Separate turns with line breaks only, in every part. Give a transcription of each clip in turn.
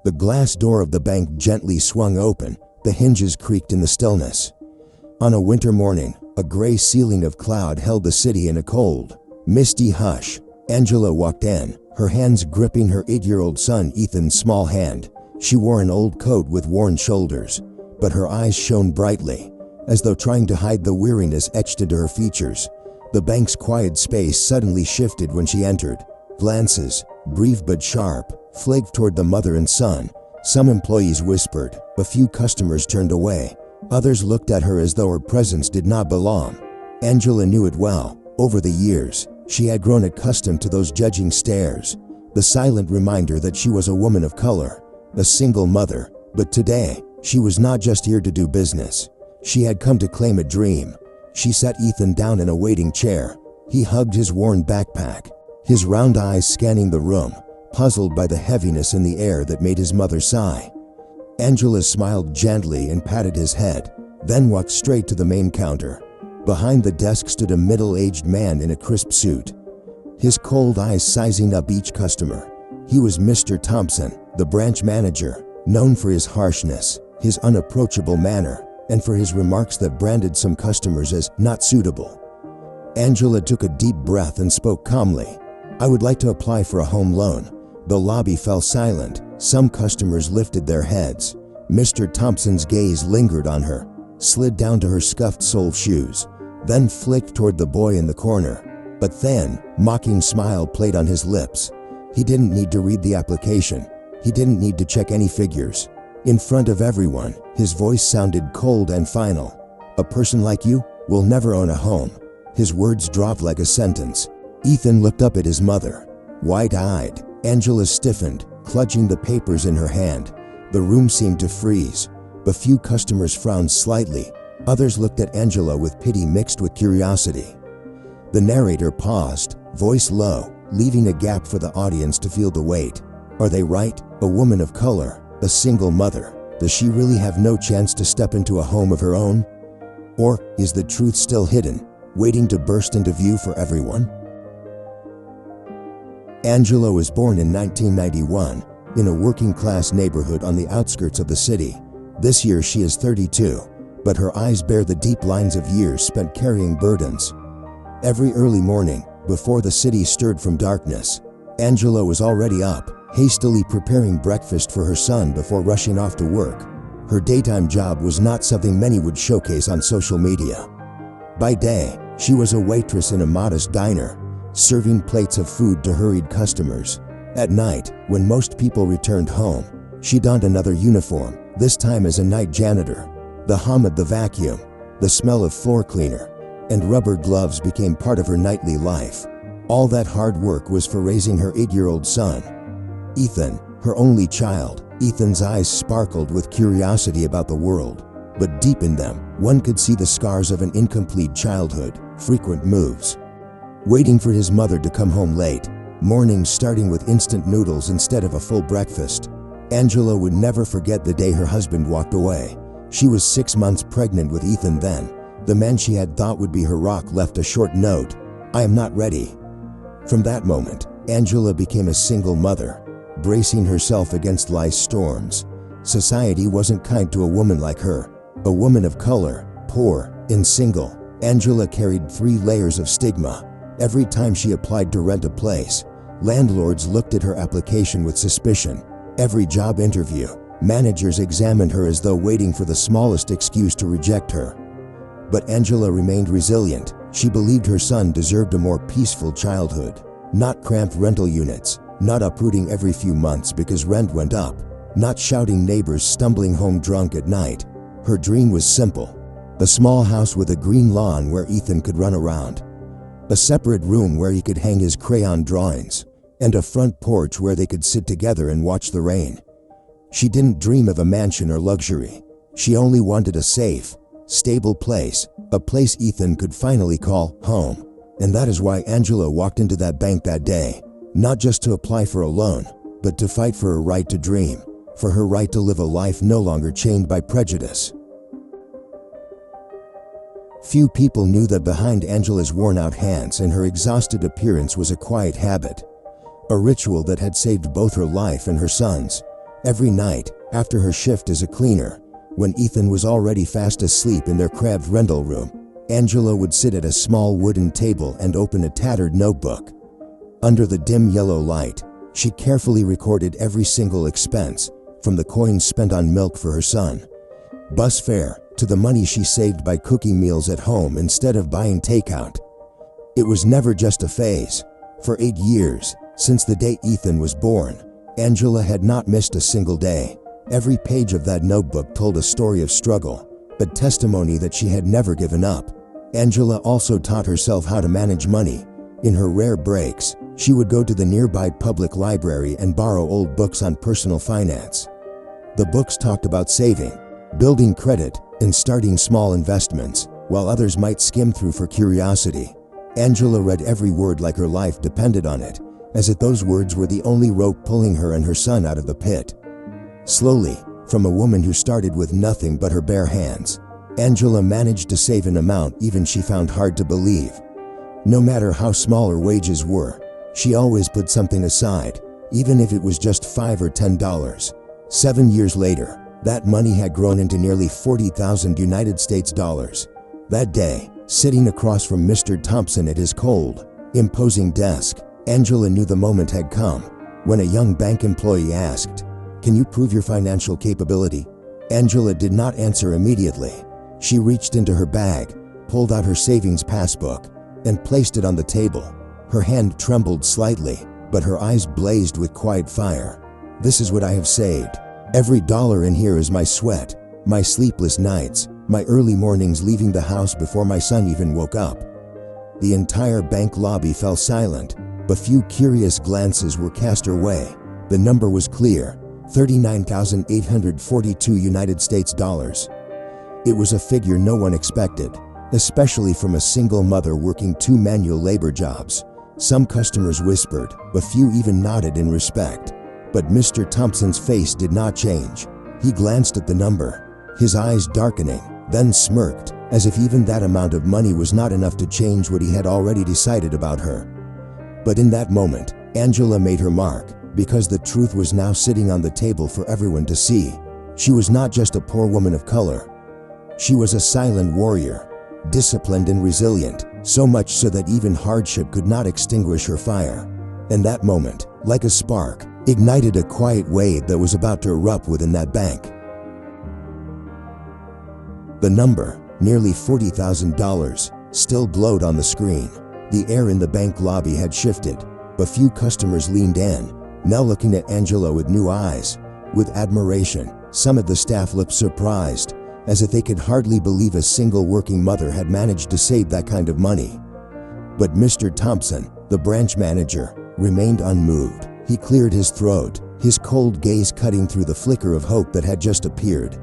The glass door of the bank gently swung open. The hinges creaked in the stillness. On a winter morning, a gray ceiling of cloud held the city in a cold, misty hush. Angela walked in, her hands gripping her 8-year-old son Ethan's small hand. She wore an old coat with worn shoulders, but her eyes shone brightly, as though trying to hide the weariness etched into her features. The bank's quiet space suddenly shifted when she entered. Glances, brief but sharp, flagged toward the mother and son. Some employees whispered, a few customers turned away. Others looked at her as though her presence did not belong. Angela knew it well. Over the years, she had grown accustomed to those judging stares, the silent reminder that she was a woman of color, a single mother. But today, she was not just here to do business. She had come to claim a dream. She sat Ethan down in a waiting chair. He hugged his worn backpack, his round eyes scanning the room, puzzled by the heaviness in the air that made his mother sigh. Angela smiled gently and patted his head, then walked straight to the main counter. Behind the desk stood a middle-aged man in a crisp suit, his cold eyes sizing up each customer. He was Mr. Thompson, the branch manager, known for his harshness, his unapproachable manner, and for his remarks that branded some customers as not suitable. Angela took a deep breath and spoke calmly. "I would like to apply for a home loan." The lobby fell silent. Some customers lifted their heads. Mr. Thompson's gaze lingered on her, slid down to her scuffed sole shoes, then flicked toward the boy in the corner. A thin, mocking smile played on his lips. He didn't need to read the application. He didn't need to check any figures. In front of everyone, his voice sounded cold and final. "A person like you will never own a home." His words dropped like a sentence. Ethan looked up at his mother, wide-eyed. Angela stiffened, clutching the papers in her hand. The room seemed to freeze. A few customers frowned slightly. Others looked at Angela with pity mixed with curiosity. The narrator paused, voice low, leaving a gap for the audience to feel the weight. Are they right? A woman of color, a single mother. Does she really have no chance to step into a home of her own? Or is the truth still hidden, waiting to burst into view for everyone? Angela was born in 1991 in a working-class neighborhood on the outskirts of the city. This year she is 32, but her eyes bear the deep lines of years spent carrying burdens. Every early morning, before the city stirred from darkness, Angela was already up, hastily preparing breakfast for her son before rushing off to work. Her daytime job was not something many would showcase on social media. By day, she was a waitress in a modest diner, serving plates of food to hurried customers. At night, when most people returned home, she donned another uniform, this time as a night janitor. The hum of the vacuum, the smell of floor cleaner, and rubber gloves became part of her nightly life. All that hard work was for raising her 8-year-old son, Ethan, her only child. Ethan's eyes sparkled with curiosity about the world, but deep in them, one could see the scars of an incomplete childhood, frequent moves, waiting for his mother to come home late, mornings starting with instant noodles instead of a full breakfast. Angela would never forget the day her husband walked away. She was 6 months pregnant with Ethan then. The man she had thought would be her rock left a short note, "I am not ready." From that moment, Angela became a single mother, bracing herself against life's storms. Society wasn't kind to a woman like her, a woman of color, poor, and single. Angela carried 3 layers of stigma. Every time she applied to rent a place, landlords looked at her application with suspicion. Every job interview, managers examined her as though waiting for the smallest excuse to reject her. But Angela remained resilient. She believed her son deserved a more peaceful childhood. Not cramped rental units, not uprooting every few months because rent went up, not shouting neighbors stumbling home drunk at night. Her dream was simple: a small house with a green lawn where Ethan could run around, a separate room where he could hang his crayon drawings, and a front porch where they could sit together and watch the rain. She didn't dream of a mansion or luxury. She only wanted a safe, stable place, a place Ethan could finally call home. And that is why Angela walked into that bank that day, not just to apply for a loan, but to fight for her right to dream, for her right to live a life no longer chained by prejudice. Few people knew that behind Angela's worn-out hands and her exhausted appearance was a quiet habit, a ritual that had saved both her life and her son's. Every night, after her shift as a cleaner, when Ethan was already fast asleep in their cramped rental room, Angela would sit at a small wooden table and open a tattered notebook. Under the dim yellow light, she carefully recorded every single expense, from the coins spent on milk for her son, bus fare, to the money she saved by cooking meals at home instead of buying takeout. It was never just a phase. For 8 years, since the day Ethan was born, Angela had not missed a single day. Every page of that notebook told a story of struggle, but testimony that she had never given up. Angela also taught herself how to manage money. In her rare breaks, she would go to the nearby public library and borrow old books on personal finance. The books talked about saving, building credit, and starting small investments, while others might skim through for curiosity. Angela read every word like her life depended on it, as if those words were the only rope pulling her and her son out of the pit. Slowly, from a woman who started with nothing but her bare hands, Angela managed to save an amount even she found hard to believe. No matter how small her wages were, she always put something aside, even if it was just $5 or $10. 7 years later, that money had grown into nearly 40,000 United States dollars. That day, sitting across from Mr. Thompson at his cold, imposing desk, Angela knew the moment had come. When a young bank employee asked, "Can you prove your financial capability?" Angela did not answer immediately. She reached into her bag, pulled out her savings passbook, and placed it on the table. Her hand trembled slightly, but her eyes blazed with quiet fire. "This is what I have saved. Every dollar in here is my sweat, my sleepless nights, my early mornings leaving the house before my son even woke up." The entire bank lobby fell silent, but few curious glances were cast her way. The number was clear: 39,842 United States dollars. It was a figure no one expected, especially from a single mother working 2 manual labor jobs. Some customers whispered, but few even nodded in respect. But Mr. Thompson's face did not change. He glanced at the number, his eyes darkening, then smirked, as if even that amount of money was not enough to change what he had already decided about her. But in that moment, Angela made her mark, because the truth was now sitting on the table for everyone to see. She was not just a poor woman of color. She was a silent warrior, disciplined and resilient, so much so that even hardship could not extinguish her fire. And that moment, like a spark, ignited a quiet wave that was about to erupt within that bank. The number, nearly $40,000, still glowed on the screen. The air in the bank lobby had shifted, but few customers leaned in, now looking at Angela with new eyes. With admiration, some of the staff looked surprised, as if they could hardly believe a single working mother had managed to save that kind of money. But Mr. Thompson, the branch manager, remained unmoved. He cleared his throat, his cold gaze cutting through the flicker of hope that had just appeared.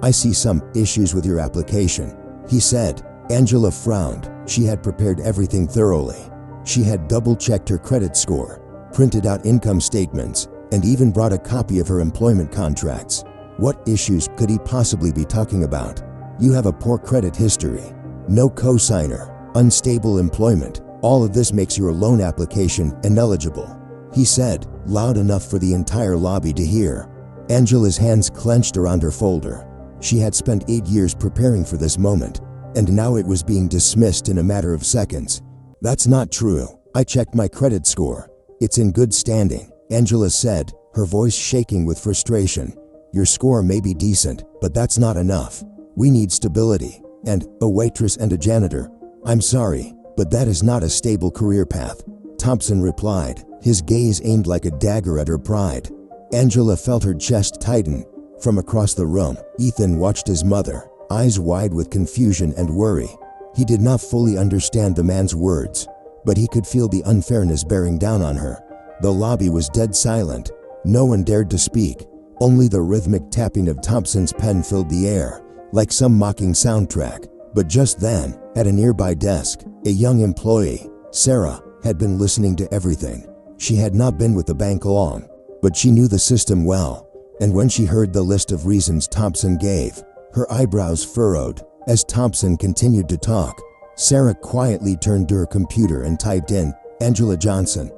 "I see some issues with your application," he said. Angela frowned. She had prepared everything thoroughly. She had double-checked her credit score, printed out income statements, and even brought a copy of her employment contracts. What issues could he possibly be talking about? "You have a poor credit history, no cosigner, unstable employment. All of this makes your loan application ineligible," he said, loud enough for the entire lobby to hear. Angela's hands clenched around her folder. She had spent 8 years preparing for this moment, and now it was being dismissed in a matter of seconds. "That's not true. I checked my credit score. It's in good standing," Angela said, her voice shaking with frustration. "Your score may be decent, but that's not enough. We need stability, and a waitress and a janitor. I'm sorry, but that is not a stable career path," Thompson replied, his gaze aimed like a dagger at her pride. Angela felt her chest tighten. From across the room, Ethan watched his mother, eyes wide with confusion and worry. He did not fully understand the man's words, but he could feel the unfairness bearing down on her. The lobby was dead silent. No one dared to speak. Only the rhythmic tapping of Thompson's pen filled the air, like some mocking soundtrack. But just then, at a nearby desk, a young employee, Sarah, had been listening to everything. She had not been with the bank long, but she knew the system well. And when she heard the list of reasons Thompson gave, her eyebrows furrowed. As Thompson continued to talk, Sarah quietly turned to her computer and typed in, "Angela Johnson."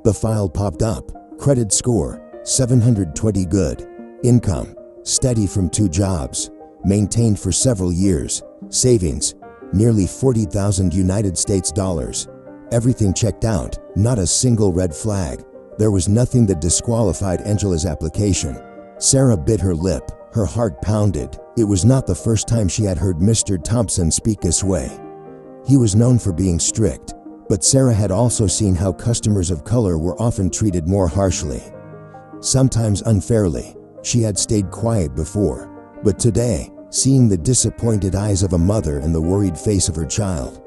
The file popped up. Credit score, 720 good. Income, steady from 2 jobs. Maintained for several years. Savings, nearly 40,000 United States dollars. Everything checked out, not a single red flag. There was nothing that disqualified Angela's application. Sarah bit her lip. Her heart pounded. It was not the first time she had heard Mr. Thompson speak this way. He was known for being strict, but Sarah had also seen how customers of color were often treated more harshly. Sometimes unfairly. She had stayed quiet before, but today, seeing the disappointed eyes of a mother and the worried face of her child,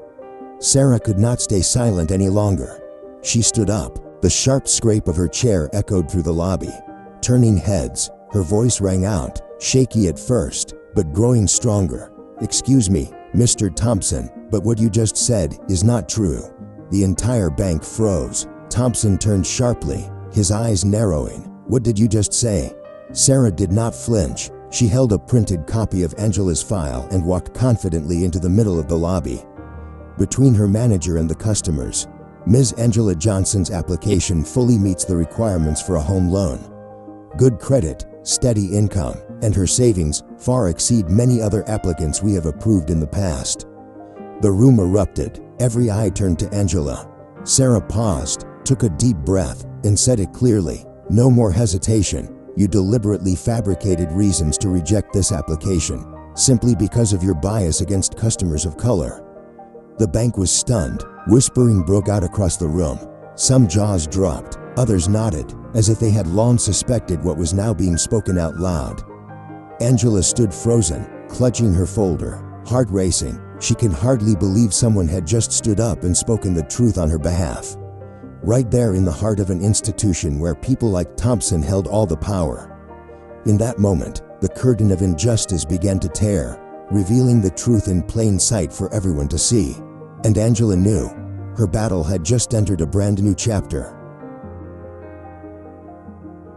Sarah could not stay silent any longer. She stood up. The sharp scrape of her chair echoed through the lobby. Turning heads, her voice rang out, shaky at first, but growing stronger. "Excuse me, Mr. Thompson, but what you just said is not true." The entire bank froze. Thompson turned sharply, his eyes narrowing. "What did you just say?" Sarah did not flinch. She held a printed copy of Angela's file and walked confidently into the middle of the lobby. Between her manager and the customers, Ms. Angela Johnson's application fully meets the requirements for a home loan. Good credit, steady income, and her savings far exceed many other applicants we have approved in the past. The room erupted. Every eye turned to Angela. Sarah paused, took a deep breath, and said it clearly. "No more hesitation. You deliberately fabricated reasons to reject this application, simply because of your bias against customers of color." The bank was stunned. Whispering broke out across the room. Some jaws dropped, others nodded, as if they had long suspected what was now being spoken out loud. Angela stood frozen, clutching her folder, heart racing. She could hardly believe someone had just stood up and spoken the truth on her behalf. Right there in the heart of an institution where people like Thompson held all the power. In that moment, the curtain of injustice began to tear, revealing the truth in plain sight for everyone to see. And Angela knew her battle had just entered a brand new chapter.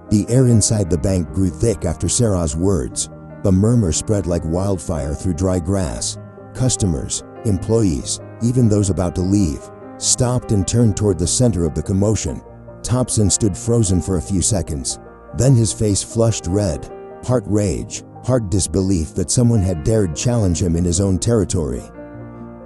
The air inside the bank grew thick after Sarah's words. The murmur spread like wildfire through dry grass. Customers, employees, even those about to leave, stopped and turned toward the center of the commotion. Thompson stood frozen for a few seconds. Then his face flushed red. Part rage, part disbelief that someone had dared challenge him in his own territory.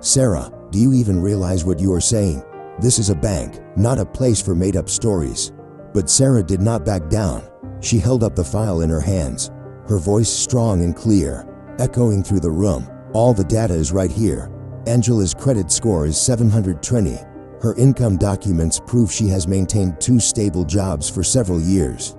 "Sarah, do you even realize what you are saying? This is a bank, not a place for made-up stories." But Sarah did not back down. She held up the file in her hands, her voice strong and clear, echoing through the room. "All the data is right here. Angela's credit score is 720. Her income documents prove she has maintained 2 stable jobs for several years.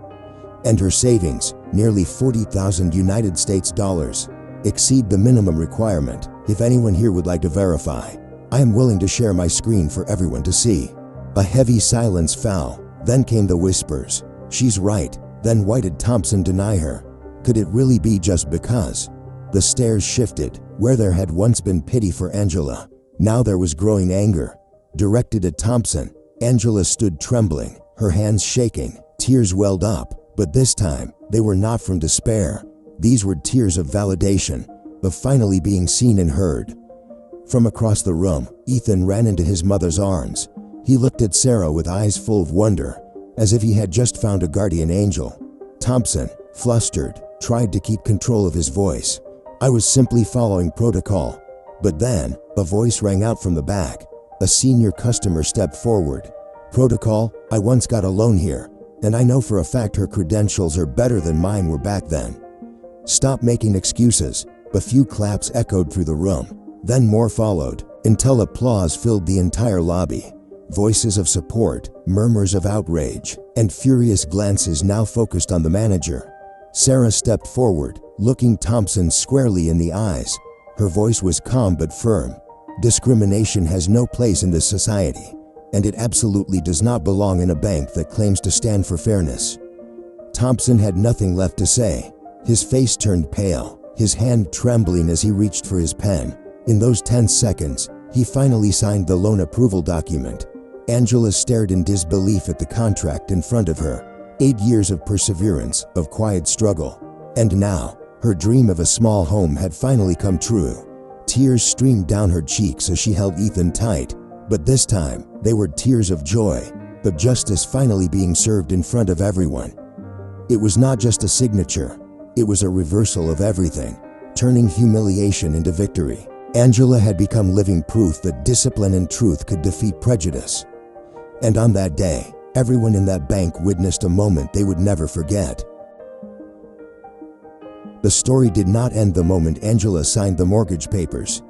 And her savings, nearly 40,000 United States dollars, exceed the minimum requirement. If anyone here would like to verify, I am willing to share my screen for everyone to see." A heavy silence fell. Then came the whispers. "She's right." Then why did Thompson deny her? Could it really be just because? The stares shifted. Where there had once been pity for Angela, now there was growing anger. Directed at Thompson, Angela stood trembling, her hands shaking. Tears welled up, but this time, they were not from despair. These were tears of validation, of finally being seen and heard. From across the room, Ethan ran into his mother's arms. He looked at Sarah with eyes full of wonder, as if he had just found a guardian angel. Thompson, flustered, tried to keep control of his voice. "I was simply following protocol." But then, a voice rang out from the back. A senior customer stepped forward. "Protocol? I once got a loan here, and I know for a fact her credentials are better than mine were back then." "Stop making excuses." A few claps echoed through the room. Then more followed, until applause filled the entire lobby. Voices of support, murmurs of outrage, and furious glances now focused on the manager. Sarah stepped forward, looking Thompson squarely in the eyes. Her voice was calm but firm. "Discrimination has no place in this society, and it absolutely does not belong in a bank that claims to stand for fairness." Thompson had nothing left to say. His face turned pale, his hand trembling as he reached for his pen. In those 10 seconds, he finally signed the loan approval document. Angela stared in disbelief at the contract in front of her. 8 years of perseverance, of quiet struggle. And now, her dream of a small home had finally come true. Tears streamed down her cheeks as she held Ethan tight, but this time, they were tears of joy. the justice finally being served in front of everyone. It was not just a signature, it was a reversal of everything, turning humiliation into victory. Angela had become living proof that discipline and truth could defeat prejudice. And on that day, everyone in that bank witnessed a moment they would never forget. The story did not end the moment Angela signed the mortgage papers.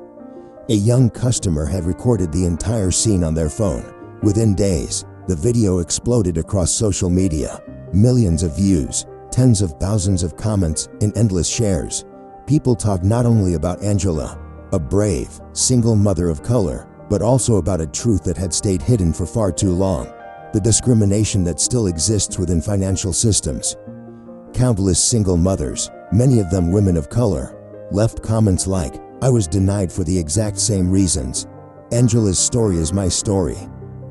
A young customer had recorded the entire scene on their phone. Within days, the video exploded across social media. Millions of views, tens of thousands of comments, and endless shares. People talked not only about Angela, a brave, single mother of color, but also about a truth that had stayed hidden for far too long. The discrimination that still exists within financial systems. Countless single mothers, many of them women of color, left comments like, "I was denied for the exact same reasons. Angela's story is my story."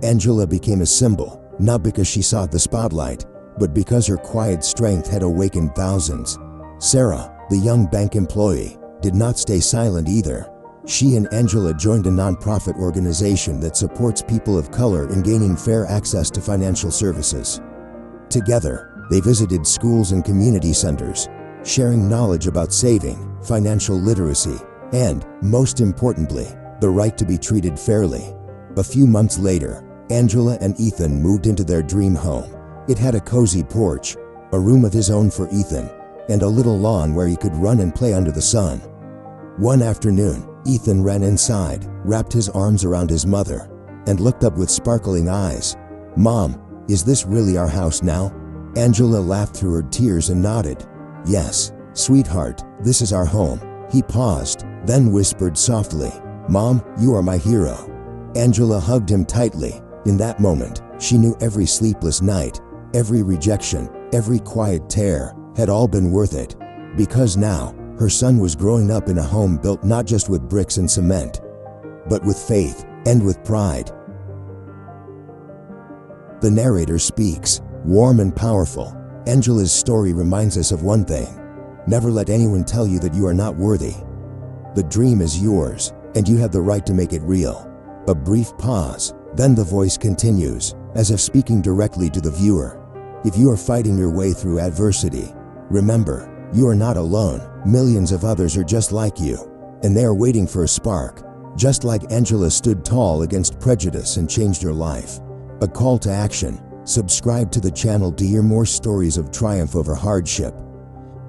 Angela became a symbol, not because she sought the spotlight, but because her quiet strength had awakened thousands. Sarah, the young bank employee, did not stay silent either. She and Angela joined a nonprofit organization that supports people of color in gaining fair access to financial services. Together, they visited schools and community centers, sharing knowledge about saving, financial literacy, and, most importantly, the right to be treated fairly. A few months later, Angela and Ethan moved into their dream home. It had a cozy porch, a room of his own for Ethan, and a little lawn where he could run and play under the sun. One afternoon, Ethan ran inside, wrapped his arms around his mother, and looked up with sparkling eyes. "Mom, is this really our house now?" Angela laughed through her tears and nodded. "Yes, sweetheart, this is our home." He paused, then whispered softly, "Mom, you are my hero." Angela hugged him tightly. In that moment, she knew every sleepless night, every rejection, every quiet tear had all been worth it. Because now, her son was growing up in a home built not just with bricks and cement, but with faith and with pride. The narrator speaks, warm and powerful. Angela's story reminds us of one thing: never let anyone tell you that you are not worthy. The dream is yours, and you have the right to make it real. A brief pause, then the voice continues, as if speaking directly to the viewer. If you are fighting your way through adversity, remember, you are not alone. Millions of others are just like you, and they are waiting for a spark. Just like Angela stood tall against prejudice and changed her life. A call to action: subscribe to the channel to hear more stories of triumph over hardship.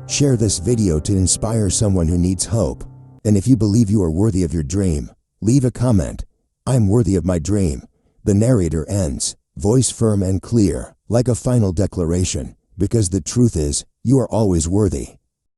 Share this video to inspire someone who needs hope. And if you believe you are worthy of your dream, leave a comment. "I'm worthy of my dream." The narrator ends, voice firm and clear, like a final declaration, because the truth is, you are always worthy.